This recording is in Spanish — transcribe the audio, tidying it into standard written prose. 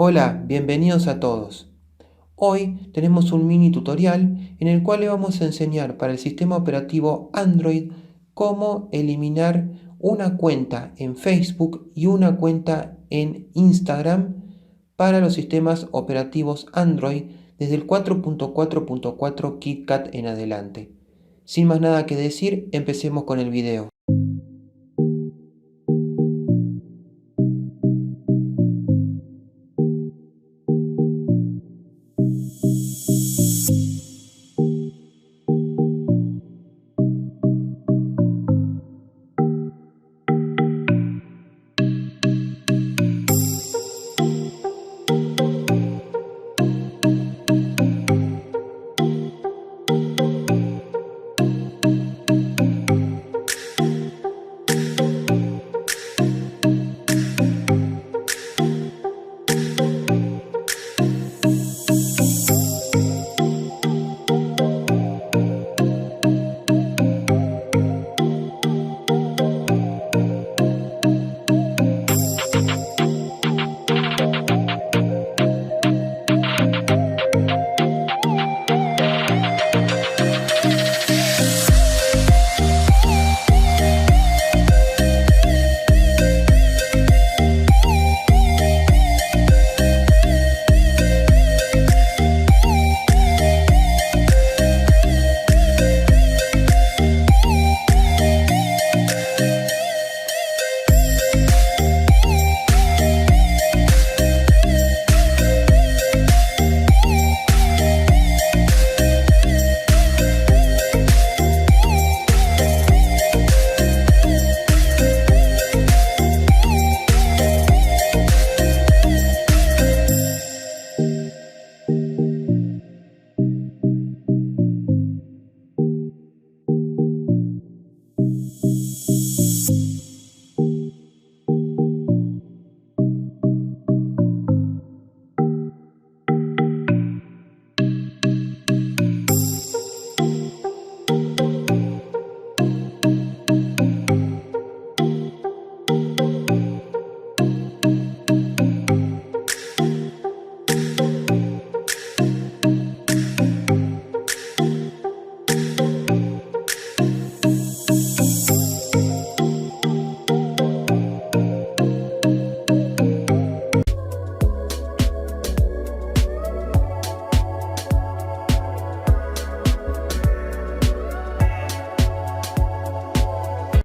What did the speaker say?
Hola, bienvenidos a todos. Hoy tenemos un mini tutorial en el cual le vamos a enseñar para el sistema operativo Android cómo eliminar una cuenta en Facebook y una cuenta en Instagram para los sistemas operativos Android desde el 4.4.4 KitKat en adelante. Sin más nada que decir, empecemos con el video.